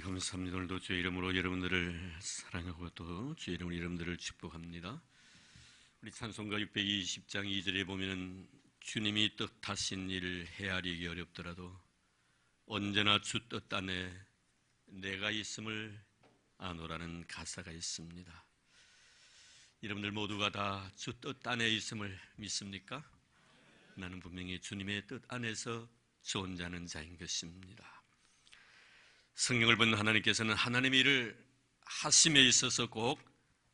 감사합니다. 오늘도 주의 이름으로 여러분들을 사랑하고 또 주의 이름으로 여러분들을 축복합니다. 우리 찬송가 620장 2절에 보면은 주님이 뜻하신 일을 헤아리기 어렵더라도 언제나 주 뜻 안에 내가 있음을 아노라는 가사가 있습니다. 여러분들 모두가 다 주 뜻 안에 있음을 믿습니까? 나는 분명히 주님의 뜻 안에서 존재하는 자인 것입니다. 성경을 본 하나님께서는 하나님의 일을 하심에 있어서 꼭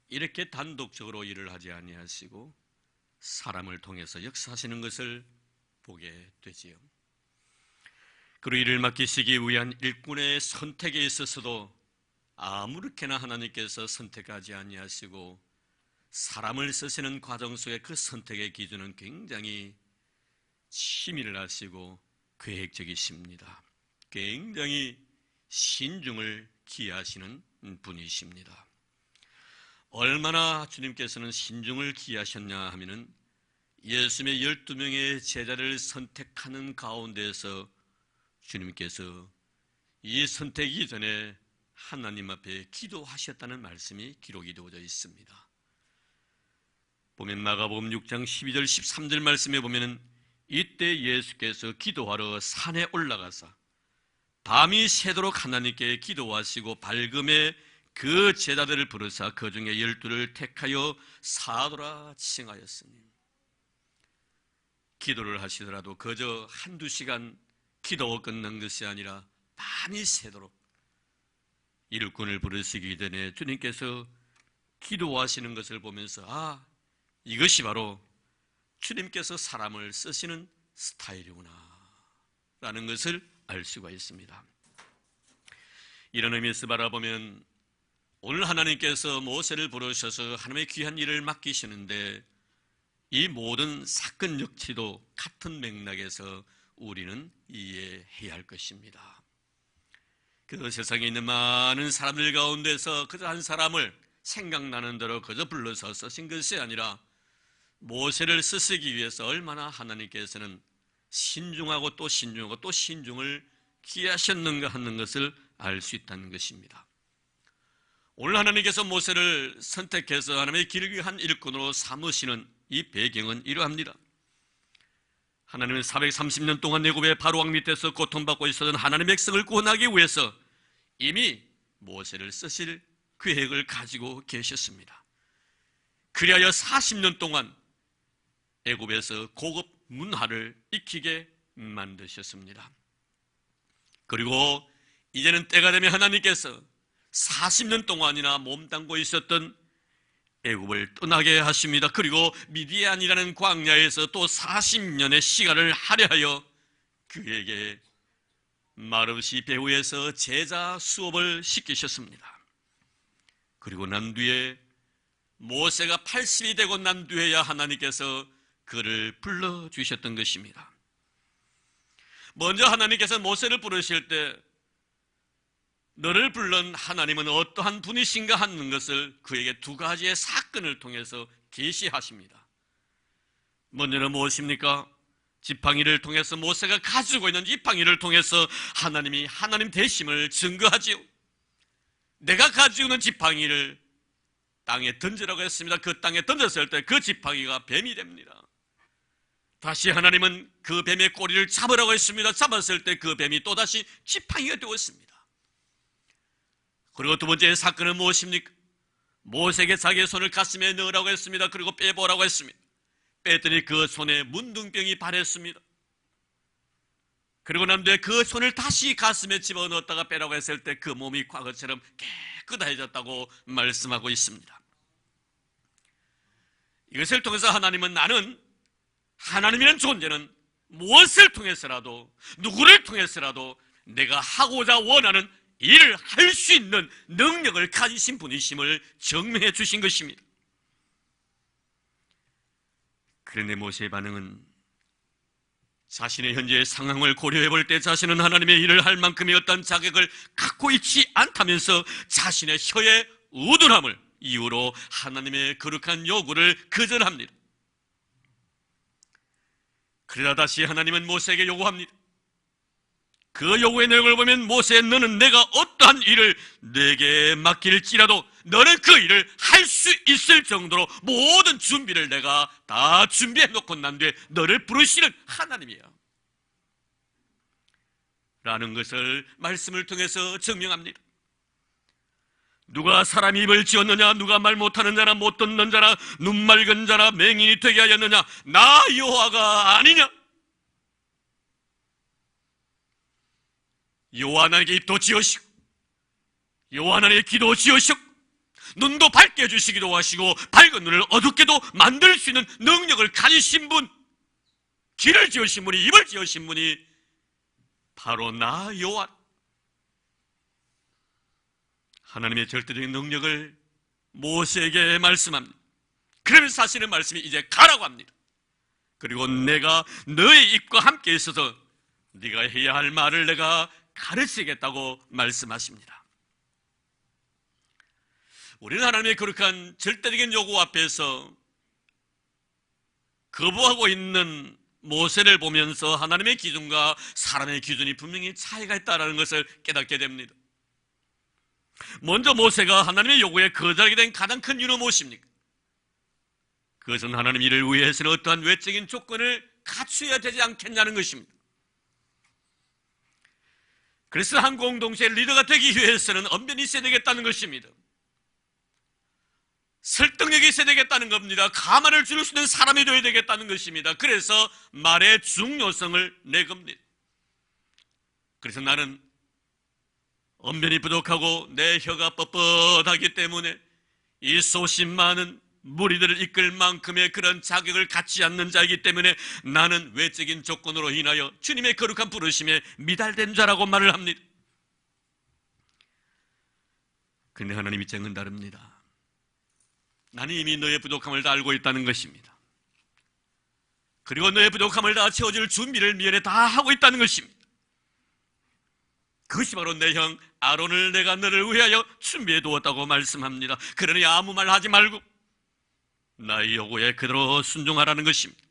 이렇게 단독적으로 일을 하지 아니하시고 사람을 통해서 역사하시는 것을 보게 되지요. 그리고 이를 맡기시기 위한 일꾼의 선택에 있어서도 아무렇게나 하나님께서 선택하지 아니하시고 사람을 쓰시는 과정 속에 그 선택의 기준은 굉장히 치밀을 하시고 계획적이십니다. 굉장히 신중을 기하시는 분이십니다. 얼마나 주님께서는 신중을 기하셨냐 하면은 예수님의 12명의 제자를 선택하는 가운데에서 주님께서 이 선택이 전에 하나님 앞에 기도하셨다는 말씀이 기록이 되어져 있습니다. 보면 마가복음 6장 12절 13절 말씀에 보면은 이때 예수께서 기도하러 산에 올라가사 밤이 새도록 하나님께 기도하시고 밝음에 그 제자들을 부르사 그 중에 12를 택하여 사도라 칭하였으니, 기도를 하시더라도 그저 한두 시간 기도가 끝난 것이 아니라 밤이 새도록 일꾼을 부르시기 전에 주님께서 기도하시는 것을 보면서 이것이 바로 주님께서 사람을 쓰시는 스타일이구나 라는 것을 알 수가 있습니다. 이런 의미에서 바라보면 오늘 하나님께서 모세를 부르셔서 하나님의 귀한 일을 맡기시는데 이 모든 사건 역시도 같은 맥락에서 우리는 이해해야 할 것입니다. 그 세상에 있는 많은 사람들 가운데서 그저 한 사람을 생각나는 대로 그저 불러서 쓰신 것이 아니라 모세를 쓰시기 위해서 얼마나 하나님께서는 신중하고 또 신중하고 또 신중을 기하셨는가 하는 것을 알 수 있다는 것입니다. 오늘 하나님께서 모세를 선택해서 하나님의 길을 위한 일꾼으로 삼으시는 이 배경은 이러합니다. 하나님은 430년 동안 애굽의 바로왕 밑에서 고통받고 있었던 하나님의 백성을 구원하기 위해서 이미 모세를 쓰실 계획을 가지고 계셨습니다. 그리하여 40년 동안 애굽에서 고급 문화를 익히게 만드셨습니다. 그리고 이제는 때가 되면 하나님께서 40년 동안이나 몸담고 있었던 애굽을 떠나게 하십니다. 그리고 미디안이라는 광야에서 또 40년의 시간을 할애하여 그에게 마르시 배후에서 제자 수업을 시키셨습니다. 그리고 난 뒤에 모세가 80이 되고 난 뒤에야 하나님께서 그를 불러주셨던 것입니다. 먼저 하나님께서 모세를 부르실 때 너를 불른 하나님은 어떠한 분이신가 하는 것을 그에게 두 가지의 사건을 통해서 계시하십니다. 먼저는 무엇입니까? 지팡이를 통해서 모세가 가지고 있는 지팡이를 통해서 하나님이 하나님 되심을 증거하지요. 내가 가지고 있는 지팡이를 땅에 던지라고 했습니다. 그 땅에 던졌을 때 그 지팡이가 뱀이 됩니다. 다시 하나님은 그 뱀의 꼬리를 잡으라고 했습니다. 잡았을 때 그 뱀이 또다시 지팡이가 되었습니다. 그리고 두 번째 사건은 무엇입니까? 모세에게 자기의 손을 가슴에 넣으라고 했습니다. 그리고 빼보라고 했습니다. 뺐더니 그 손에 문둥병이 발했습니다. 그리고 난 뒤에 그 손을 다시 가슴에 집어넣었다가 빼라고 했을 때 그 몸이 과거처럼 깨끗해졌다고 말씀하고 있습니다. 이것을 통해서 하나님은 나는 하나님이라는 존재는 무엇을 통해서라도 누구를 통해서라도 내가 하고자 원하는 일을 할 수 있는 능력을 가지신 분이심을 증명해 주신 것입니다. 그런데 모세의 반응은 자신의 현재의 상황을 고려해 볼 때 자신은 하나님의 일을 할 만큼의 어떤 자격을 갖고 있지 않다면서 자신의 혀의 우둔함을 이유로 하나님의 거룩한 요구를 거절합니다. 그러다 다시 하나님은 모세에게 요구합니다. 그 요구의 내용을 보면 모세, 너는 내가 어떠한 일을 내게 맡길지라도 너는 그 일을 할 수 있을 정도로 모든 준비를 내가 다 준비해 놓고 난 뒤에 너를 부르시는 하나님이야 라는 것을 말씀을 통해서 증명합니다. 누가 사람이 입을 지었느냐? 누가 말 못하는 자나 못 듣는 자나 눈 맑은 자나 맹인이 되게 하였느냐? 나 여호와가 아니냐? 여호와 하나님께 입도 지으시고 여호와 하나님의 귀도 지으시고 눈도 밝게 해주시기도 하시고 밝은 눈을 어둡게도 만들 수 있는 능력을 가지신 분, 귀를 지으신 분이, 입을 지으신 분이 바로 나 여호와. 하나님의 절대적인 능력을 모세에게 말씀합니다. 그러면 사실은 말씀이 이제 가라고 합니다. 그리고 내가 너의 입과 함께 있어서 네가 해야 할 말을 내가 가르치겠다고 말씀하십니다. 우리는 하나님의 거룩한 절대적인 요구 앞에서 거부하고 있는 모세를 보면서 하나님의 기준과 사람의 기준이 분명히 차이가 있다는 것을 깨닫게 됩니다. 먼저 모세가 하나님의 요구에 거절하게 된 가장 큰 이유는 무엇입니까? 그것은 하나님 일을 위해서는 어떠한 외적인 조건을 갖추어야 되지 않겠냐는 것입니다. 그래서 한 공동체의 리더가 되기 위해서는 언변이 있어야 되겠다는 것입니다. 설득력이 있어야 되겠다는 겁니다. 가만을 줄 수 있는 사람이 되어야 되겠다는 것입니다. 그래서 말의 중요성을 내 겁니다. 그래서 나는 언변이 부족하고 내 혀가 뻣뻣하기 때문에 이 소심 많은 무리들을 이끌 만큼의 그런 자격을 갖지 않는 자이기 때문에 나는 외적인 조건으로 인하여 주님의 거룩한 부르심에 미달된 자라고 말을 합니다. 그런데 하나님 입장은 다릅니다. 나는 이미 너의 부족함을 다 알고 있다는 것입니다. 그리고 너의 부족함을 다 채워줄 준비를 미연에 다 하고 있다는 것입니다. 그것이 바로 내 형 아론을 내가 너를 위하여 준비해 두었다고 말씀합니다. 그러니 아무 말 하지 말고 나의 요구에 그대로 순종하라는 것입니다.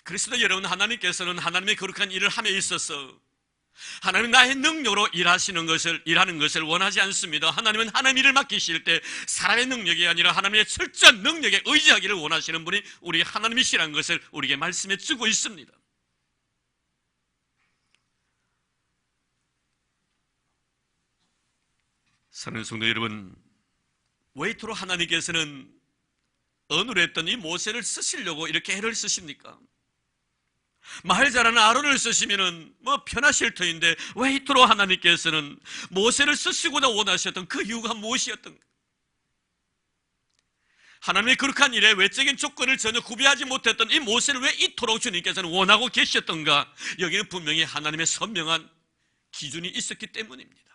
그래서 여러분, 하나님께서는 하나님의 거룩한 일을 함에 있어서 하나님은 나의 능력으로 일하는 것을 원하지 않습니다. 하나님은 하나님 일을 맡기실 때 사람의 능력이 아니라 하나님의 철저한 능력에 의지하기를 원하시는 분이 우리 하나님이시라는 것을 우리에게 말씀해 주고 있습니다. 사랑하는 성도 여러분, 왜 이토록 하나님께서는 언어로 했던 이 모세를 쓰시려고 이렇게 애를 쓰십니까? 말 잘하는 아론을 쓰시면은 편하실 터인데 왜 이토록 하나님께서는 모세를 쓰시고자 원하셨던 그 이유가 무엇이었던가? 하나님의 거룩한 일에 외적인 조건을 전혀 구비하지 못했던 이 모세를 왜 이토록 주님께서는 원하고 계셨던가? 여기는 분명히 하나님의 선명한 기준이 있었기 때문입니다.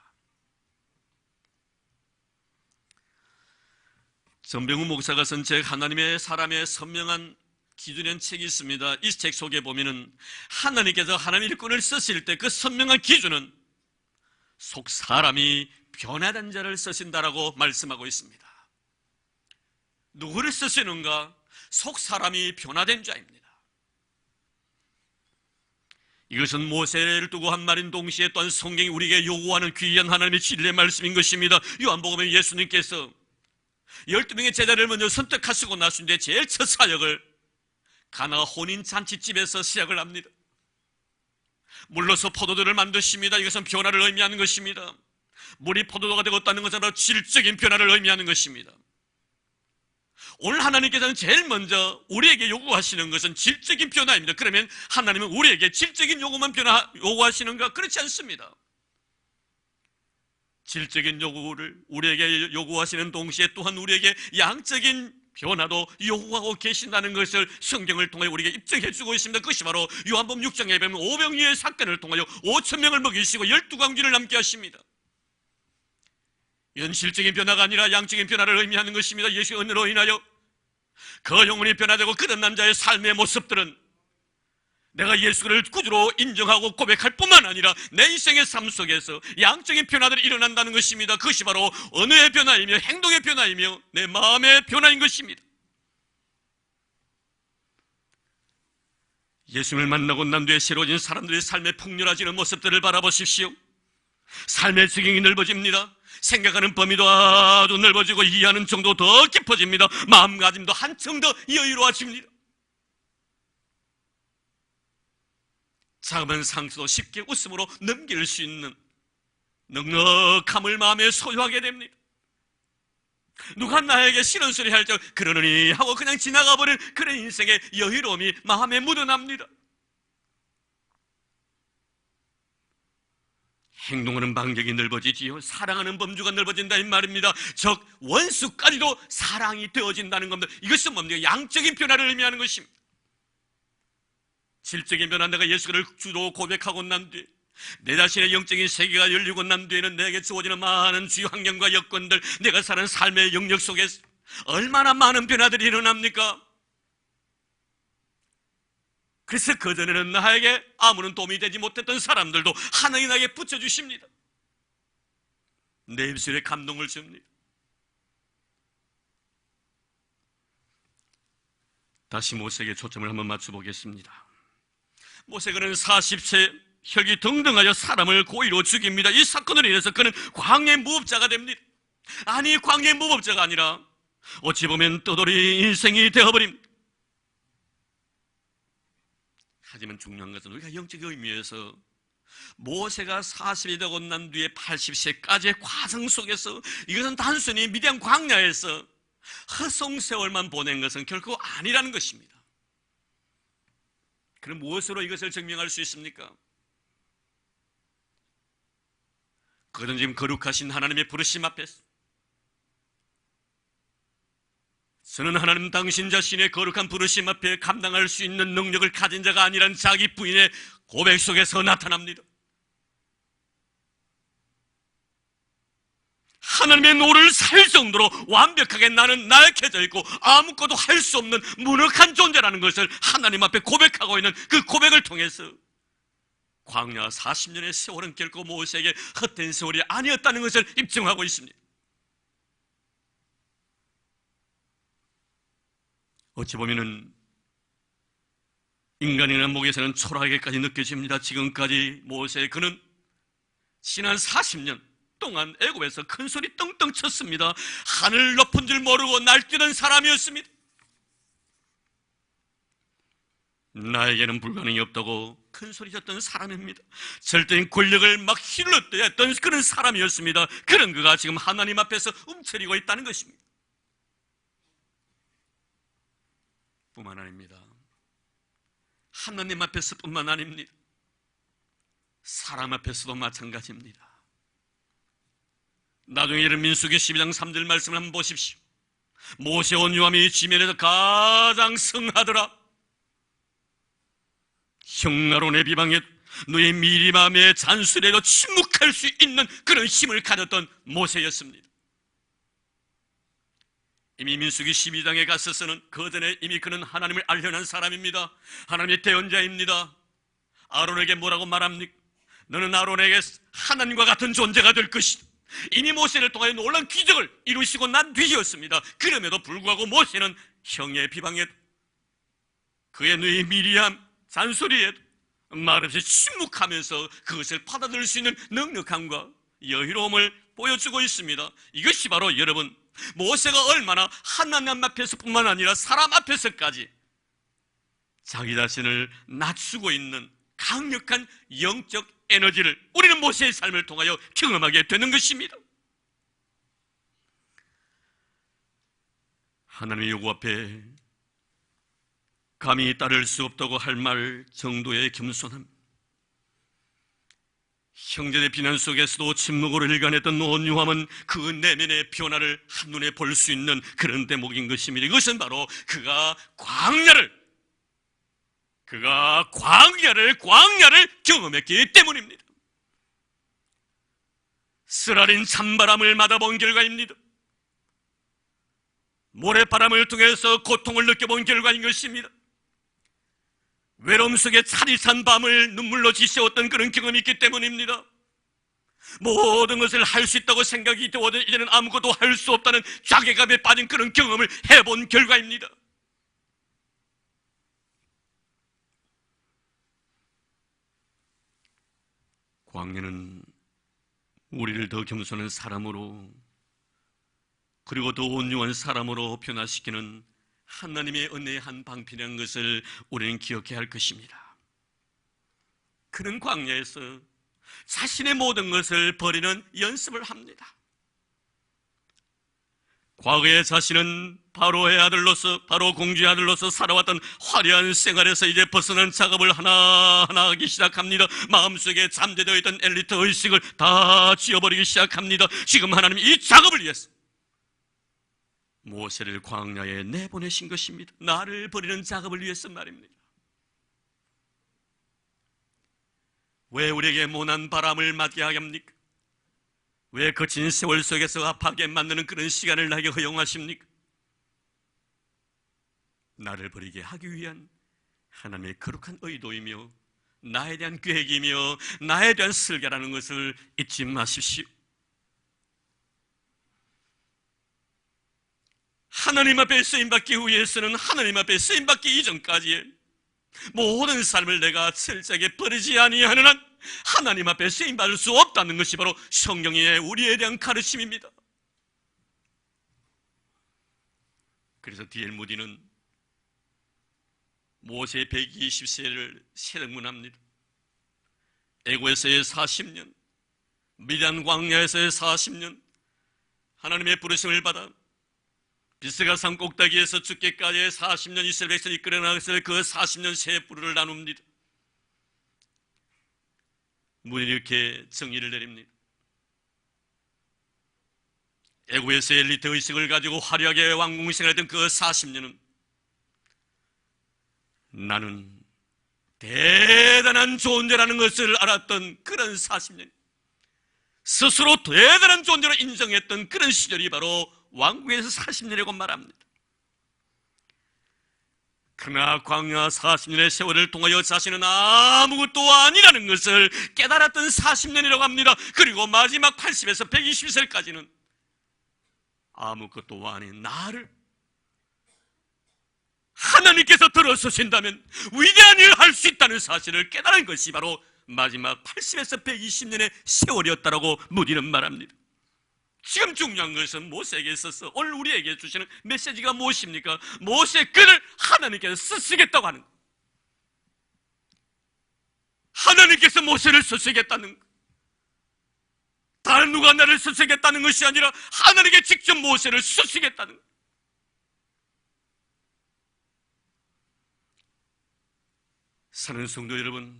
전병훈 목사가 쓴 책 하나님의 사람의 선명한 기준이라는 책이 있습니다. 이 책 속에 보면은 하나님께서 하나님 일꾼을 쓰실 때 그 선명한 기준은 속 사람이 변화된 자를 쓰신다라고 말씀하고 있습니다. 누구를 쓰시는가? 속 사람이 변화된 자입니다. 이것은 모세를 두고 한 말인 동시에 또한 성경이 우리에게 요구하는 귀한 하나님의 진리의 말씀인 것입니다. 요한복음에 예수님께서 12명의 제자를 먼저 선택하시고 나신 뒤에 제일 첫 사역을 가나 혼인잔치집에서 시작을 합니다. 물로서 포도주를 만드십니다. 이것은 변화를 의미하는 것입니다. 물이 포도주가 되었다는 것은 바로 질적인 변화를 의미하는 것입니다. 오늘 하나님께서는 제일 먼저 우리에게 요구하시는 것은 질적인 변화입니다. 그러면 하나님은 우리에게 질적인 요구만 요구하시는가? 그렇지 않습니다. 질적인 요구를 우리에게 요구하시는 동시에 또한 우리에게 양적인 변화도 요구하고 계신다는 것을 성경을 통해 우리에게 입증해 주고 있습니다. 그것이 바로 요한복음 6장에 보면 오병이어의 사건을 통하여 5,000명을 먹이시고 12광주를 남게 하십니다. 이건 질적인 변화가 아니라 양적인 변화를 의미하는 것입니다. 예수의 은혜로 인하여 그 영혼이 변화되고 그런 자의 삶의 모습들은 내가 예수를 구주로 인정하고 고백할 뿐만 아니라 내 인생의 삶 속에서 양적인 변화들이 일어난다는 것입니다. 그것이 바로 언어의 변화이며 행동의 변화이며 내 마음의 변화인 것입니다. 예수님을 만나고 난 뒤에 새로워진 사람들의 삶의 풍요로워지는 모습들을 바라보십시오. 삶의 지경이 넓어집니다. 생각하는 범위도 아주 넓어지고 이해하는 정도 더 깊어집니다. 마음가짐도 한층 더 여유로워집니다. 작은 상처도 쉽게 웃음으로 넘길 수 있는 넉넉함을 마음에 소유하게 됩니다. 누가 나에게 싫은 소리 할 적 그러느니 하고 그냥 지나가버린 그런 인생의 여유로움이 마음에 묻어납니다. 행동하는 반경이 넓어지지요. 사랑하는 범주가 넓어진다 이 말입니다. 즉 원수까지도 사랑이 되어진다는 겁니다. 이것은 뭡니까? 양적인 변화를 의미하는 것입니다. 질적인 변화, 내가 예수를 주로 고백하고 난 뒤에 내 자신의 영적인 세계가 열리고 난 뒤에는 내게 주어지는 많은 주위 환경과 여건들, 내가 사는 삶의 영역 속에서 얼마나 많은 변화들이 일어납니까? 그래서 그전에는 나에게 아무런 도움이 되지 못했던 사람들도 하나님 나에게 붙여주십니다. 내 입술에 감동을 줍니다. 다시 모세에게 초점을 한번 맞춰보겠습니다. 모세가 40세 혈기 등등하여 사람을 고의로 죽입니다. 이 사건으로 인해서 그는 광야의 무법자가 됩니다. 아니, 광야의 무법자가 아니라 어찌 보면 떠돌이 인생이 되어버립니다. 하지만 중요한 것은 우리가 영적 의미에서 모세가 40이 되고 난 뒤에 80세까지의 과정 속에서 이것은 단순히 미디안 광야에서 허송세월만 보낸 것은 결코 아니라는 것입니다. 그럼 무엇으로 이것을 증명할 수 있습니까? 그것은 지금 거룩하신 하나님의 부르심 앞에서 저는 하나님 당신 자신의 거룩한 부르심 앞에 감당할 수 있는 능력을 가진 자가 아니란 자기 부인의 고백 속에서 나타납니다. 하나님의 노를 살 정도로 완벽하게 나는 나약해져 있고 아무것도 할 수 없는 무능한 존재라는 것을 하나님 앞에 고백하고 있는 그 고백을 통해서 광야 40년의 세월은 결코 모세에게 헛된 세월이 아니었다는 것을 입증하고 있습니다. 어찌 보면은 인간이나 목에서는 초라하게까지 느껴집니다. 지금까지 모세 그는 지난 40년 동안 애굽에서 큰 소리 떵떵 쳤습니다. 하늘 높은 줄 모르고 날뛰는 사람이었습니다. 나에게는 불가능이 없다고 큰 소리 쳤던 사람입니다. 절대인 권력을 막 휘둘렀던 그런 사람이었습니다. 그런 그가 지금 하나님 앞에서 움츠리고 있다는 것입니다. 뿐만 아닙니다. 하나님 앞에서 뿐만 아닙니다. 사람 앞에서도 마찬가지입니다. 나중에 이런 민수기 12장 3절 말씀을 한번 보십시오. 모세 온유함이 지면에서 가장 성하더라. 형나론의 비방에 너의 미리맘의 잔술에도 침묵할 수 있는 그런 힘을 가졌던 모세였습니다. 이미 민수기 12장에 갔어서는 그 전에 이미 그는 하나님을 알려는 사람입니다. 하나님의 대언자입니다. 아론에게 뭐라고 말합니까? 너는 아론에게 하나님과 같은 존재가 될 것이다. 이미 모세를 통하여 놀라운 기적을 이루시고 난 뒤였습니다. 그럼에도 불구하고 모세는 형의 비방에 그의 누이 미리암 잔소리에 말없이 침묵하면서 그것을 받아들일 수 있는 넉넉함과 여유로움을 보여주고 있습니다. 이것이 바로 여러분 모세가 얼마나 하나님 앞에서 뿐만 아니라 사람 앞에서까지 자기 자신을 낮추고 있는 강력한 영적 에너지를 우리는 모세의 삶을 통하여 경험하게 되는 것입니다. 하나님의 요구 앞에 감히 따를 수 없다고 할 말 정도의 겸손함, 형제의 비난 속에서도 침묵으로 일관했던 온유함은 그 내면의 변화를 한눈에 볼 수 있는 그런 대목인 것입니다. 이것은 바로 그가 광야를 경험했기 때문입니다. 쓰라린 찬바람을 맞아본 결과입니다. 모래바람을 통해서 고통을 느껴본 결과인 것입니다. 외로움 속에 차디찬 밤을 눈물로 지새웠던 그런 경험이 있기 때문입니다. 모든 것을 할 수 있다고 생각이 되어도 이제는 아무것도 할 수 없다는 자괴감에 빠진 그런 경험을 해본 결과입니다. 광야는 우리를 더 겸손한 사람으로, 그리고 더 온유한 사람으로 변화시키는 하나님의 은혜의 한 방편이라는 것을 우리는 기억해야 할 것입니다. 그는 광야에서 자신의 모든 것을 버리는 연습을 합니다. 과거에 자신은 바로의 아들로서, 바로 공주의 아들로서 살아왔던 화려한 생활에서 이제 벗어난 작업을 하나하나 하기 시작합니다. 마음속에 잠재되어 있던 엘리트 의식을 다 지워버리기 시작합니다. 지금 하나님이 이 작업을 위해서 모세를 광야에 내보내신 것입니다. 나를 버리는 작업을 위해서 말입니다. 왜 우리에게 모난 바람을 맞게 하게 합니까? 왜 거친 세월 속에서 아파하게 만드는 그런 시간을 나에게 허용하십니까? 나를 버리게 하기 위한 하나님의 거룩한 의도이며 나에 대한 계획이며 나에 대한 설계라는 것을 잊지 마십시오. 하나님 앞에 쓰임받기 위해서는 하나님 앞에 쓰임받기 이전까지의 모든 삶을 내가 철저하게 버리지 아니하는 한 하나님 앞에 쓰임받을 수 없다는 것이 바로 성경의 우리에 대한 가르침입니다. 그래서 D.L. 무디는 모세 120세를 세등문합니다. 애고에서의 40년, 미디안 광야에서의 40년, 하나님의 부르심을 받아 비스가 산 꼭대기에서 죽기까지의 40년 이스라엘 백성을 이끌어 나가서 그 40년 세 부류를 나눕니다. 무디는 이렇게 정의를 내립니다. 애고에서 엘리트 의식을 가지고 화려하게 왕궁 생활했던 그 40년은 나는 대단한 존재라는 것을 알았던 그런 40년, 스스로 대단한 존재로 인정했던 그런 시절이 바로 왕궁에서 40년이라고 말합니다. 그러나 광야 40년의 세월을 통하여 자신은 아무것도 아니라는 것을 깨달았던 40년이라고 합니다. 그리고 마지막 80에서 120세까지는 아무것도 아닌 나를 하나님께서 들어서신다면 위대한 일을 할 수 있다는 사실을 깨달은 것이 바로 마지막 80에서 120년의 세월이었다라고 무디는 말합니다. 지금 중요한 것은 모세에게 있어서 오늘 우리에게 주시는 메시지가 무엇입니까? 모세 그를 하나님께서 쓰시겠다고 하는 것. 하나님께서 모세를 쓰시겠다는 것. 다른 누가 나를 쓰시겠다는 것이 아니라 하나님께 직접 모세를 쓰시겠다는 것. 사는 성도 여러분,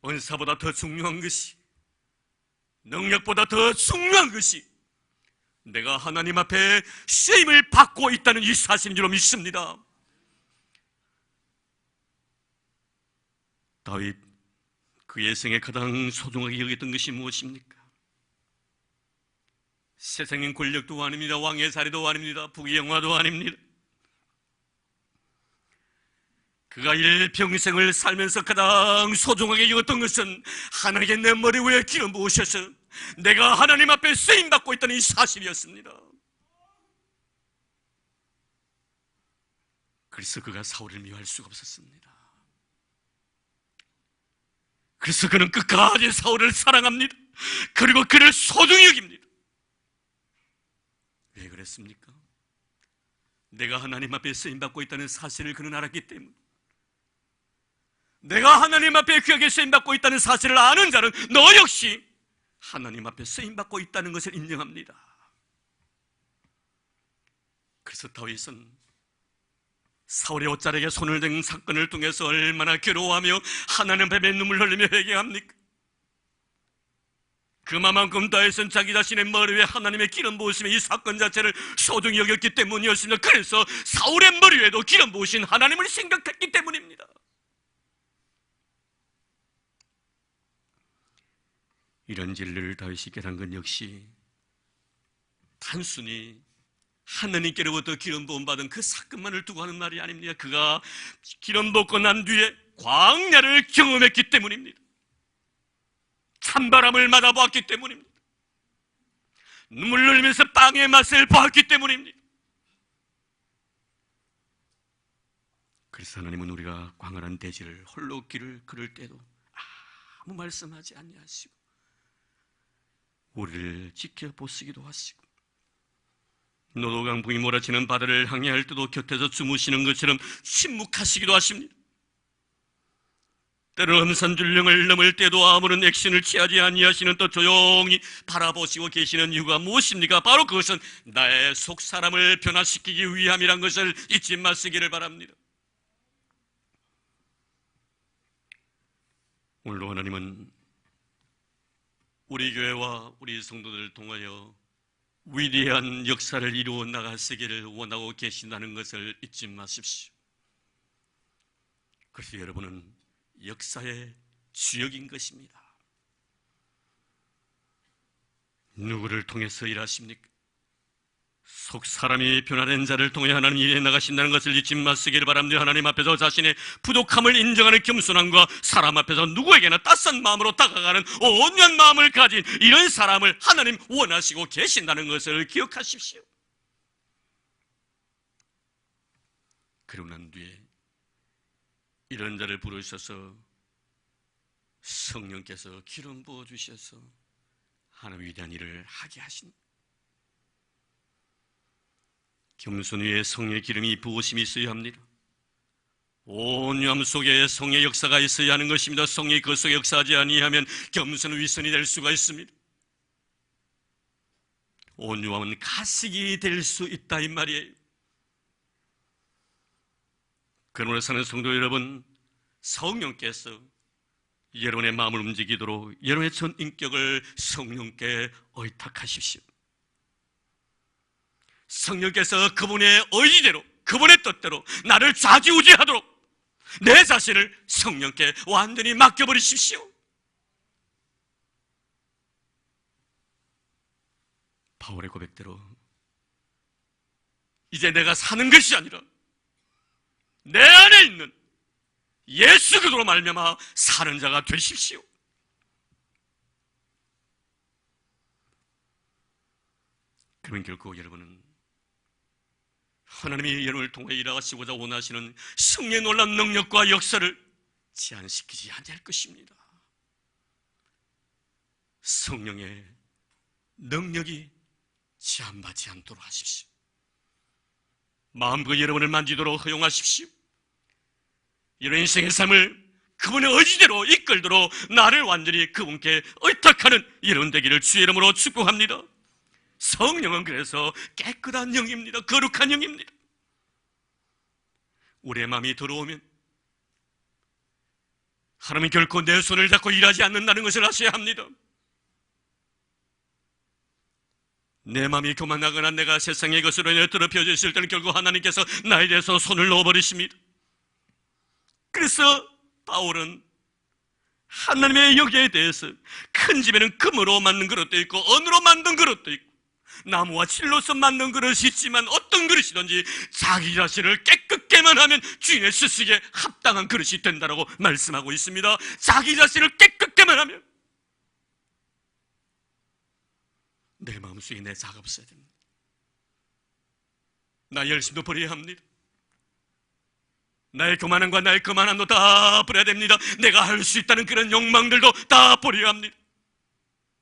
은사보다 더 중요한 것이, 능력보다 더 중요한 것이 내가 하나님 앞에 쓰임을 받고 있다는 이 사실인 줄 믿습니다. 다윗 그의 생에 가장 소중하게 여겼던 것이 무엇입니까? 세상인 권력도 아닙니다. 왕의 자리도 아닙니다. 부귀영화도 아닙니다. 그가 일평생을 살면서 가장 소중하게 여겼던 것은 하나님께 내 머리 위에 기름 부으셔서 내가 하나님 앞에 쓰임받고 있다는 이 사실이었습니다. 그래서 그가 사울을 미워할 수가 없었습니다. 그래서 그는 끝까지 사울을 사랑합니다. 그리고 그를 소중히 여깁니다. 왜 그랬습니까? 내가 하나님 앞에 쓰임받고 있다는 사실을 그는 알았기 때문에, 내가 하나님 앞에 귀하게 쓰임받고 있다는 사실을 아는 자는 너 역시 하나님 앞에 쓰임받고 있다는 것을 인정합니다. 그래서 다윗은 사울의 옷자락에 손을 댄 사건을 통해서 얼마나 괴로워하며 하나님 앞에 눈물 흘리며 회개합니까? 그만큼 다윗은 자기 자신의 머리 위에 하나님의 기름 부으심의 이 사건 자체를 소중히 여겼기 때문이었습니다. 그래서 사울의 머리 위에도 기름 부으신 하나님을 생각했기 때문입니다. 이런 진리를 다윗이 깨달은 건 역시 단순히 하나님께로부터 기름 부음 받은 그 사건만을 두고 하는 말이 아닙니다. 그가 기름 붓고 난 뒤에 광야를 경험했기 때문입니다. 찬바람을 맞아보았기 때문입니다. 눈물 흘리면서 빵의 맛을 보았기 때문입니다. 그래서 하나님은 우리가 광활한 대지를 홀로 길을 걸을 때도 아무 말씀하지 아니하시고 우리를 지켜보시기도 하시고 노도강풍이 몰아치는 바다를 항해할 때도 곁에서 주무시는 것처럼 침묵하시기도 하십니다. 때로 험산줄령을 넘을 때도 아무런 액션을 취하지 아니하시는 또 조용히 바라보시고 계시는 이유가 무엇입니까? 바로 그것은 나의 속 사람을 변화시키기 위함이란 것을 잊지 마시기를 바랍니다. 오늘도 하나님은 우리 교회와 우리 성도들을 통하여 위대한 역사를 이루어 나가시기를 원하고 계신다는 것을 잊지 마십시오. 그래서 여러분은 역사의 주역인 것입니다. 누구를 통해서 일하십니까? 속 사람이 변화된 자를 통해 하나님 일에 나가신다는 것을 잊지 마시기를 바랍니다. 하나님 앞에서 자신의 부족함을 인정하는 겸손함과 사람 앞에서 누구에게나 따스한 마음으로 다가가는 온유한 마음을 가진 이런 사람을 하나님 원하시고 계신다는 것을 기억하십시오. 그러고 난 뒤에 이런 자를 부르셔서 성령께서 기름 부어주셔서 하나님 위대한 일을 하게 하신 겸손 위에 성령의 기름이 부으심이 있어야 합니다. 온유함 속에 성령의 역사가 있어야 하는 것입니다. 성령이 그 속에 역사하지 아니하면 겸손은 위선이 될 수가 있습니다. 온유함은 가식이 될 수 있다 이 말이에요. 그러므로 사는 성도 여러분, 성령께서 여러분의 마음을 움직이도록 여러분의 전 인격을 성령께 의탁하십시오. 성령께서 그분의 의지대로, 그분의 뜻대로 나를 좌지우지하도록 내 자신을 성령께 완전히 맡겨버리십시오. 바울의 고백대로 이제 내가 사는 것이 아니라 내 안에 있는 예수 그리스도로 말미암아 사는 자가 되십시오. 그러면 결국 여러분은 하나님이 여러분을 통해 일하시고자 원하시는 성령의 놀라운 능력과 역사를 제한시키지 아니할 것입니다. 성령의 능력이 제한받지 않도록 하십시오. 마음과 여러분을 만지도록 허용하십시오. 이런 인생의 삶을 그분의 의지대로 이끌도록 나를 완전히 그분께 의탁하는 여러분 되기를 주의 이름으로 축복합니다. 성령은 그래서 깨끗한 영입니다. 거룩한 영입니다. 우리의 마음이 더러우면 하나님은 결코 내 손을 잡고 일하지 않는다는 것을 아셔야 합니다. 내 마음이 교만하거나 내가 세상의 것으로 인해 더럽혀져 있을 때는 결국 하나님께서 나에 대해서 손을 넣어버리십니다. 그래서 바울은 하나님의 영에 대해서 큰 집에는 금으로 만든 그릇도 있고 은으로 만든 그릇도 있고 나무와 실로서 만든 그릇이 있지만 어떤 그릇이든지 자기 자신을 깨끗게만 하면 주인의 쓰시기에 합당한 그릇이 된다고 말씀하고 있습니다. 자기 자신을 깨끗게만 하면 내 마음속에 내 자가 없어야 됩니다. 나의 열심도 버려야 합니다. 나의 교만함과 나의 거만함도 다 버려야 됩니다. 내가 할 수 있다는 그런 욕망들도 다 버려야 합니다.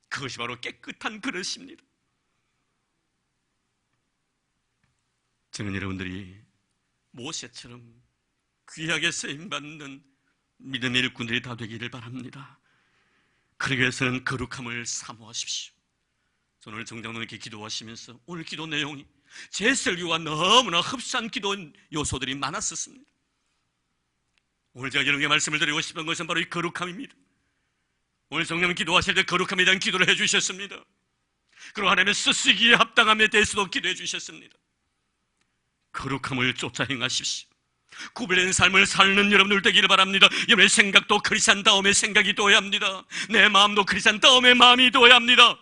그것이 바로 깨끗한 그릇입니다. 저는 여러분들이 모세처럼 귀하게 쓰임받는 믿음의 일꾼들이 다 되기를 바랍니다. 그러기 위해서는 거룩함을 사모하십시오. 저는 오늘 정장로님께 기도하시면서 오늘 기도 내용이 제 설교와 너무나 흡사한 기도 요소들이 많았었습니다. 오늘 제가 여러분께 말씀을 드리고 싶은 것은 바로 이 거룩함입니다. 오늘 성령 기도하실 때 거룩함에 대한 기도를 해주셨습니다. 그리고 하나님의 쓰시기에 합당함에 대해서도 기도해 주셨습니다. 거룩함을 쫓아 행하십시오. 구별된 삶을 사는 여러분들 되기를 바랍니다. 여러분의 생각도 그리스도인 다음에 생각이 되어야 합니다. 내 마음도 그리스도인 다음에 마음이 되어야 합니다.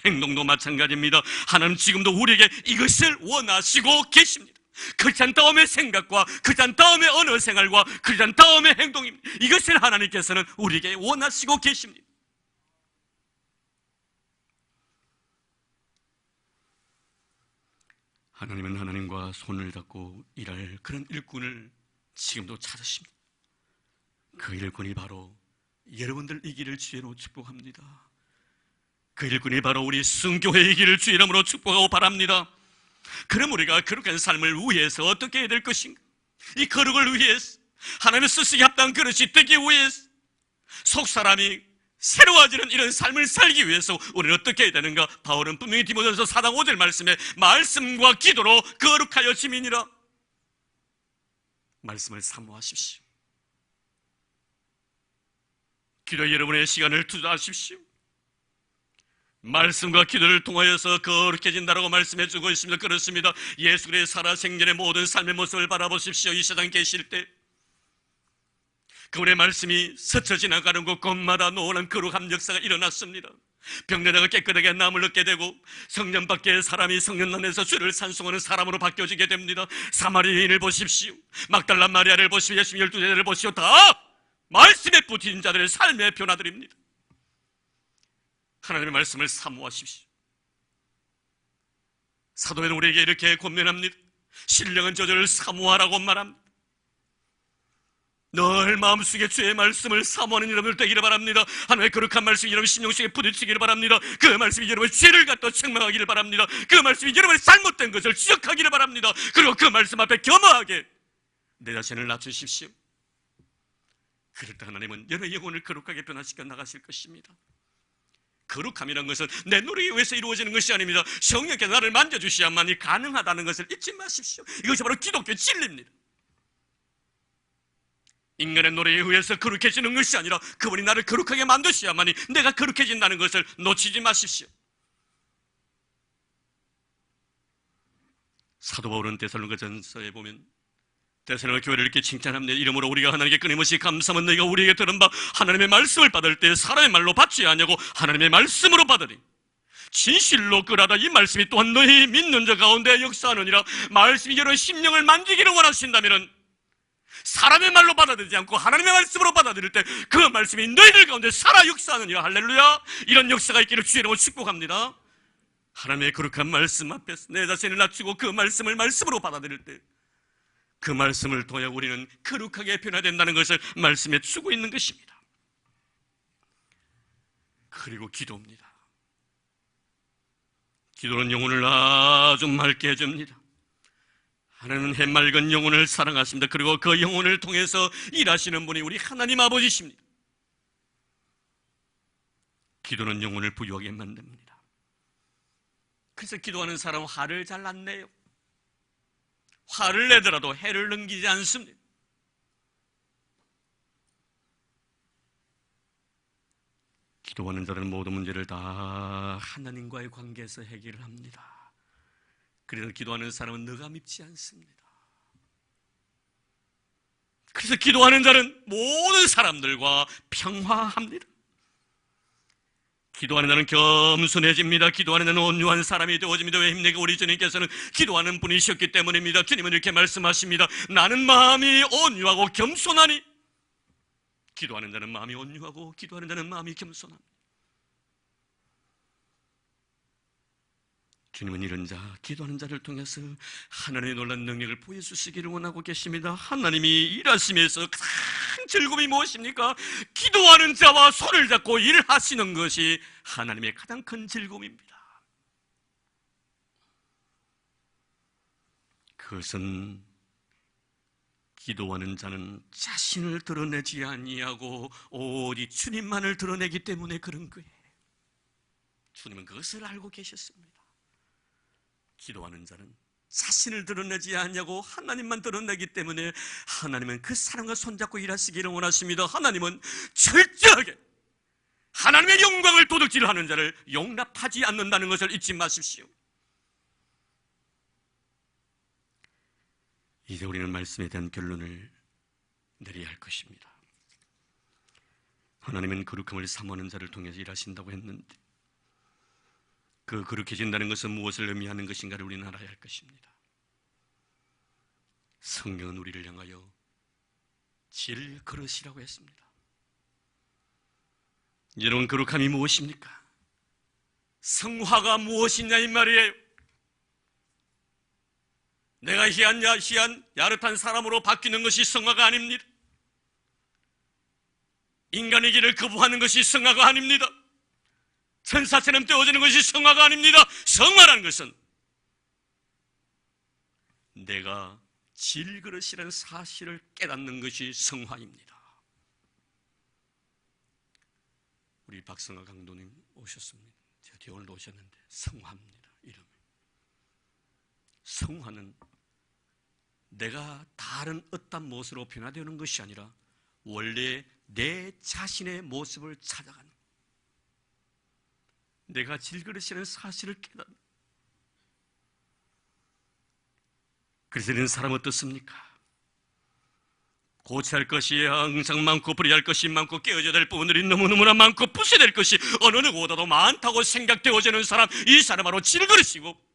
행동도 마찬가지입니다. 하나님 지금도 우리에게 이것을 원하시고 계십니다. 그리스도인 다음의 생각과 그리스도인 다음의 언어 생활과 그리스도인 다음의 행동입니다. 이것을 하나님께서는 우리에게 원하시고 계십니다. 하나님은 하나님과 손을 잡고 일할 그런 일꾼을 지금도 찾으십니다. 그 일꾼이 바로 여러분들 이 길을 주의로 축복합니다. 그 일꾼이 바로 우리 순교회의 길을 주의 이름으로 축복하고 바랍니다. 그럼 우리가 거룩한 삶을 위해서 어떻게 해야 될 것인가? 이 거룩을 위해서, 하나님의 쓰시기 합당한 그릇이 되기 위해서, 속사람이 새로워지는 이런 삶을 살기 위해서 우리는 어떻게 해야 되는가? 바울은 분명히 디모데전서 4장 5절 말씀에 말씀과 기도로 거룩하여 지민이라. 말씀을 사모하십시오. 기도에 여러분의 시간을 투자하십시오. 말씀과 기도를 통하여서 거룩해진다라고 말씀해 주고 있습니다. 그렇습니다. 예수 그리스도의 살아생전의 모든 삶의 모습을 바라보십시오. 이 세상 계실 때 그분의 말씀이 스쳐 지나가는 곳곳마다 노란 거룩한 역사가 일어났습니다. 병든 자가 깨끗하게 나음을 얻게 되고 성령 밖에 사람이 성령 안에서 주를 찬송하는 사람으로 바뀌어지게 됩니다. 사마리아인을 보십시오. 막달라 마리아를 보십시오. 예수님 12제자를 보십시오. 다 말씀에 붙인 자들의 삶의 변화들입니다. 하나님의 말씀을 사모하십시오. 사도는 우리에게 이렇게 권면합니다. 신령한 저절을 사모하라고 말합니다. 늘 마음속에 주의 말씀을 사모하는 여러분들 되기를 바랍니다. 하나님의 거룩한 말씀이 여러분 심령 속에 부딪히기를 바랍니다. 그 말씀이 여러분의 죄를 갖다 책망하기를 바랍니다. 그 말씀이 여러분의 잘못된 것을 지적하기를 바랍니다. 그리고 그 말씀 앞에 겸허하게 내 자신을 낮추십시오. 그럴 때 하나님은 여러분의 영혼을 거룩하게 변화시켜 나가실 것입니다. 거룩함이라는 것은 내 노력에 의해서 이루어지는 것이 아닙니다. 성령께서 나를 만져주셔야만이 가능하다는 것을 잊지 마십시오. 이것이 바로 기독교의 진리입니다. 인간의 노력에 의해서 거룩해지는 것이 아니라 그분이 나를 거룩하게 만드셔야만이 내가 거룩해진다는 것을 놓치지 마십시오. 사도 바울은 데살로니가전서에 보면 데살로니가 교회를 이렇게 칭찬합니다. 이러므로 우리가 하나님께 끊임없이 감사하면 너희가 우리에게 들은 바 하나님의 말씀을 받을 때 사람의 말로 받지 아니하고 하나님의 말씀으로 받으리. 진실로 그러하다 이 말씀이 또한 너희 믿는 자 가운데 역사하느니라. 말씀이 여러분 심령을 만지기를 원하신다면 사람의 말로 받아들이지 않고 하나님의 말씀으로 받아들일 때 그 말씀이 너희들 가운데 살아 역사하느니라. 할렐루야. 이런 역사가 있기를 주의 이름으로 축복합니다. 하나님의 거룩한 말씀 앞에서 내 자신을 낮추고 그 말씀을 말씀으로 받아들일 때 그 말씀을 통해 우리는 거룩하게 변화된다는 것을 말씀해 주고 있는 것입니다. 그리고 기도입니다. 기도는 영혼을 아주 맑게 해줍니다. 하나님은 해맑은 영혼을 사랑하십니다. 그리고 그 영혼을 통해서 일하시는 분이 우리 하나님 아버지십니다. 기도는 영혼을 부유하게 만듭니다. 그래서 기도하는 사람은 화를 잘 안 내요. 화를 내더라도 해를 넘기지 않습니다. 기도하는 자들은 모든 문제를 다 하나님과의 관계에서 해결을 합니다. 그래서 기도하는 사람은 너가 밉지 않습니다. 그래서 기도하는 자는 모든 사람들과 평화합니다. 기도하는 자는 겸손해집니다. 기도하는 자는 온유한 사람이 되어집니다. 왜 힘내게 우리 주님께서는 기도하는 분이셨기 때문입니다. 주님은 이렇게 말씀하십니다. 나는 마음이 온유하고 겸손하니. 기도하는 자는 마음이 온유하고 기도하는 자는 마음이 겸손합니다. 주님은 이런 자, 기도하는 자를 통해서 하나님의 놀라운 능력을 보여주시기를 원하고 계십니다. 하나님이 일하시면서 가장 즐거움이 무엇입니까? 기도하는 자와 손을 잡고 일하시는 것이 하나님의 가장 큰 즐거움입니다. 그것은 기도하는 자는 자신을 드러내지 아니하고 오직 주님만을 드러내기 때문에 그런 거예요. 주님은 그것을 알고 계셨습니다. 기도하는 자는 자신을 드러내지 않냐고 하나님만 드러내기 때문에 하나님은 그 사람과 손잡고 일하시기를 원하십니다. 하나님은 철저하게 하나님의 영광을 도둑질하는 자를 용납하지 않는다는 것을 잊지 마십시오. 이제 우리는 말씀에 대한 결론을 내려야 할 것입니다. 하나님은 거룩함을 사모하는 자를 통해서 일하신다고 했는데 그 거룩해진다는 것은 무엇을 의미하는 것인가를 우리는 알아야 할 것입니다. 성경은 우리를 향하여 질그릇이라고 했습니다. 여러분, 거룩함이 무엇입니까? 성화가 무엇이냐 이 말이에요. 내가 희한 야릇한 사람으로 바뀌는 것이 성화가 아닙니다. 인간의 길을 거부하는 것이 성화가 아닙니다. 천사처럼 되어지는 것이 성화가 아닙니다. 성화라는 것은 내가 질그릇이라는 사실을 깨닫는 것이 성화입니다. 우리 박성화 강도님 오셨습니다. 제가 뒤에 오늘도 오셨는데 성화입니다. 이름이. 성화는 내가 다른 어떤 모습으로 변화되는 것이 아니라 원래 내 자신의 모습을 찾아가는, 내가 질그릇이라는 사실을 깨닫는. 그래서 이런 사람은 어떻습니까? 고쳐야 할 것이 항상 많고 버려야 할 것이 많고 깨어져야 될 부분들이 너무너무나 많고 부숴야 될 것이 어느 누구보다도 많다고 생각되어지는 사람, 이 사람 바로 질그릇이고,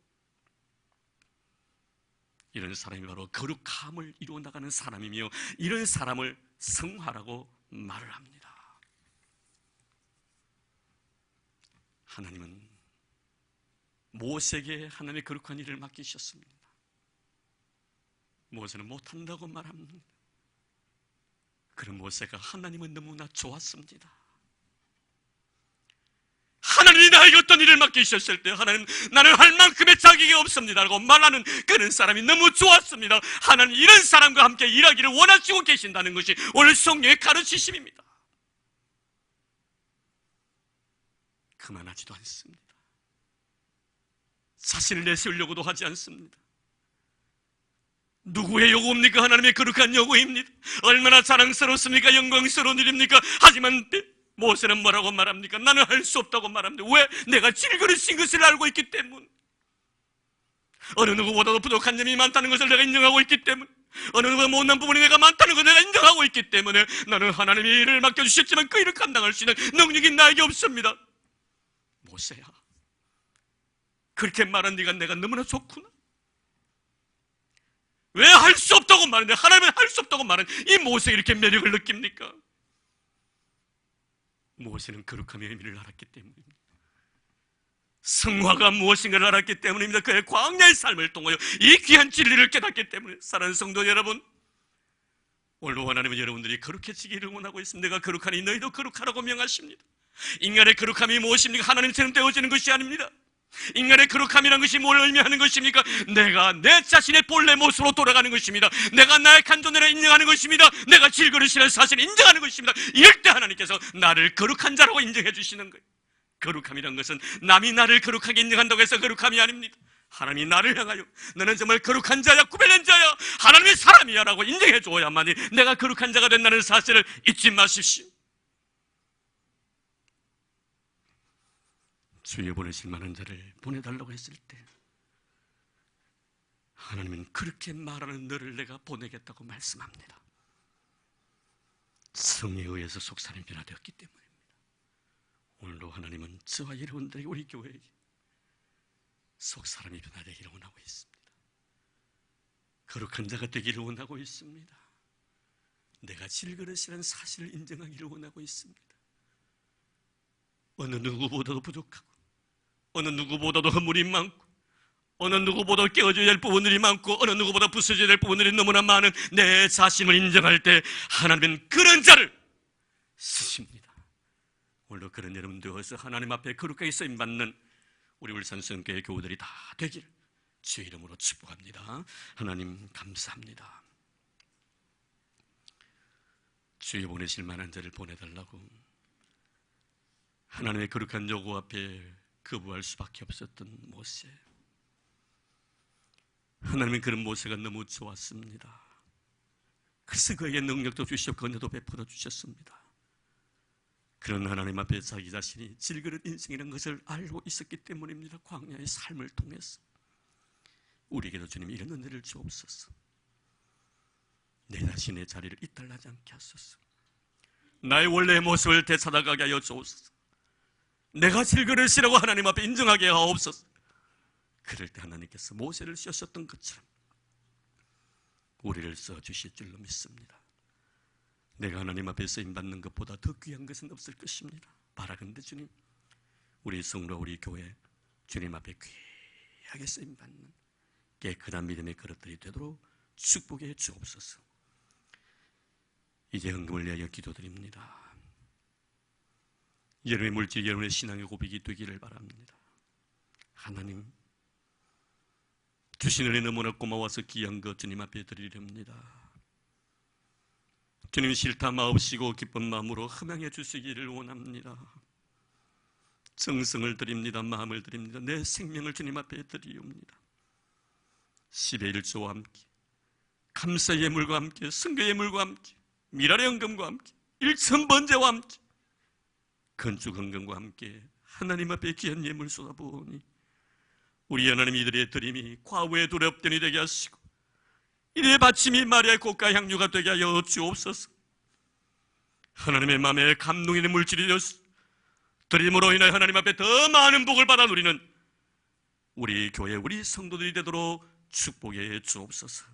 이런 사람이 바로 거룩함을 이루어 나가는 사람이며, 이런 사람을 성화라고 말을 합니다. 하나님은 모세에게 하나님의 거룩한 일을 맡기셨습니다. 모세는 못한다고 말합니다. 그런 모세가 하나님은 너무나 좋았습니다. 하나님이 나에게 어떤 일을 맡기셨을 때 하나님, 나는 할 만큼의 자격이 없습니다 라고 말하는 그런 사람이 너무 좋았습니다. 하나님 이런 사람과 함께 일하기를 원하시고 계신다는 것이 오늘 성경의 가르치심입니다. 그만하지도 않습니다. 자신을 내세우려고도 하지 않습니다. 누구의 요구입니까? 하나님의 거룩한 요구입니다. 얼마나 자랑스럽습니까? 영광스러운 일입니까? 하지만 모세는 뭐라고 말합니까? 나는 할 수 없다고 말합니다. 왜? 내가 질그릇인 것을 알고 있기 때문. 어느 누구보다도 부족한 점이 많다는 것을 내가 인정하고 있기 때문, 어느 누구보다 못난 부분이 내가 많다는 것을 내가 인정하고 있기 때문에 나는 하나님이 일을 맡겨주셨지만 그 일을 감당할 수 있는 능력이 나에게 없습니다. 모세야, 그렇게 말한 네가 내가 너무나 좋구나. 왜 할 수 없다고 말하는데 하나님은 할 수 없다고 말하는 이 모세가 이렇게 매력을 느낍니까? 모세는 거룩함의 의미를 알았기 때문입니다. 성화가 무엇인가를 알았기 때문입니다. 그의 광야의 삶을 통하여 이 귀한 진리를 깨닫기 때문에. 사랑하는 성도 여러분, 오늘 하나님은 여러분들이 거룩해지기를 원하고 있습니다. 내가 거룩하니 너희도 거룩하라고 명하십니다. 인간의 거룩함이 무엇입니까? 하나님처럼 되어지는 것이 아닙니다. 인간의 거룩함이라는 것이 뭘 의미하는 것입니까? 내가 내 자신의 본래 모습으로 돌아가는 것입니다. 내가 나의 간존을 인정하는 것입니다. 내가 질그릇이라는 사실을 인정하는 것입니다. 이럴 때 하나님께서 나를 거룩한 자라고 인정해 주시는 거예요. 거룩함이란 것은 남이 나를 거룩하게 인정한다고 해서 거룩함이 아닙니다. 하나님이 나를 향하여 너는 정말 거룩한 자야, 구별된 자야, 하나님의 사람이야 라고 인정해 줘야만이 내가 거룩한 자가 된다는 사실을 잊지 마십시오. 주여 보내실 만한 자를 보내달라고 했을 때 하나님은 그렇게 말하는 너를 내가 보내겠다고 말씀합니다. 성령에 의해서 속사람이 변화되었기 때문입니다. 오늘도 하나님은 저와 여러분들에게, 우리 교회에게 속사람이 변화되기를 원하고 있습니다. 거룩한 자가 되기를 원하고 있습니다. 내가 질그릇이라는 사실을 인정하기를 원하고 있습니다. 어느 누구보다도 부족하고, 어느 누구보다도 허물이 많고, 어느 누구보다 깨어져야 할 부분들이 많고, 어느 누구보다 부서져야 될 부분들이 너무나 많은 내 자신을 인정할 때 하나님은 그런 자를 쓰십니다. 오늘도 그런 여러분 되어서 하나님 앞에 거룩하게 쓰임받는 우리 울산성교회 교우들이 다 되기를 주의 이름으로 축복합니다. 하나님 감사합니다. 주의 보내실 만한 자를 보내달라고 하나님의 거룩한 요구 앞에 거부할 수밖에 없었던 모세. 하나님은 그런 모세가 너무 좋았습니다. 그래서 그에게 능력도 주셨고 은혜도 베풀어 주셨습니다. 그런 하나님 앞에 자기 자신이 질그릇 인생이라는 것을 알고 있었기 때문입니다. 광야의 삶을 통해서 우리에게도 주님 이런 은혜를 주옵소서. 내 자신의 자리를 이탈하지 않게 하소서. 나의 원래의 모습을 되찾아가게 하여 주옵소서. 내가 질그릇이라고 하나님 앞에 인정하게 하옵소서. 그럴 때 하나님께서 모세를 쓰셨던 것처럼 우리를 써주실 줄로 믿습니다. 내가 하나님 앞에 쓰임받는 것보다 더 귀한 것은 없을 것입니다. 바라건대 주님, 우리 성도, 우리 교회 주님 앞에 귀하게 쓰임받는 깨끗한 믿음의 그릇들이 되도록 축복해 주옵소서. 이제 헌금을 위하여 기도드립니다. 여러분의 물질, 여러분의 신앙의 고백이 되기를 바랍니다. 하나님, 주신 은혜 너무나 고마워서 귀한 것 주님 앞에 드리렵니다. 주님 싫다 마옵시고 기쁜 마음으로 흠양해 주시기를 원합니다. 정성을 드립니다. 마음을 드립니다. 내 생명을 주님 앞에 드리옵니다. 10의 1조와 함께, 감사 예물과 함께, 성교 예물과 함께, 미랄의 헌금과 함께, 일천번제와 함께, 건축 헌금과 함께 하나님 앞에 귀한 예물 쏟아부으니 우리 하나님 이들의 드림이 과거의 두렵더니 되게 하시고 이들의 바침이 마리아의 고가 향유가 되게 하여 주옵소서. 하나님의 마음에 감동이 있는 물질이 되어서 드림으로 인하여 하나님 앞에 더 많은 복을 받아 누리는 우리 교회, 우리 성도들이 되도록 축복해 주옵소서.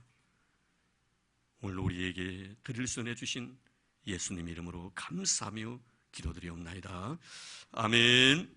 오늘 우리에게 드릴 수 있는 주신 예수님 이름으로 감사하며 기도드리옵나이다. 아멘.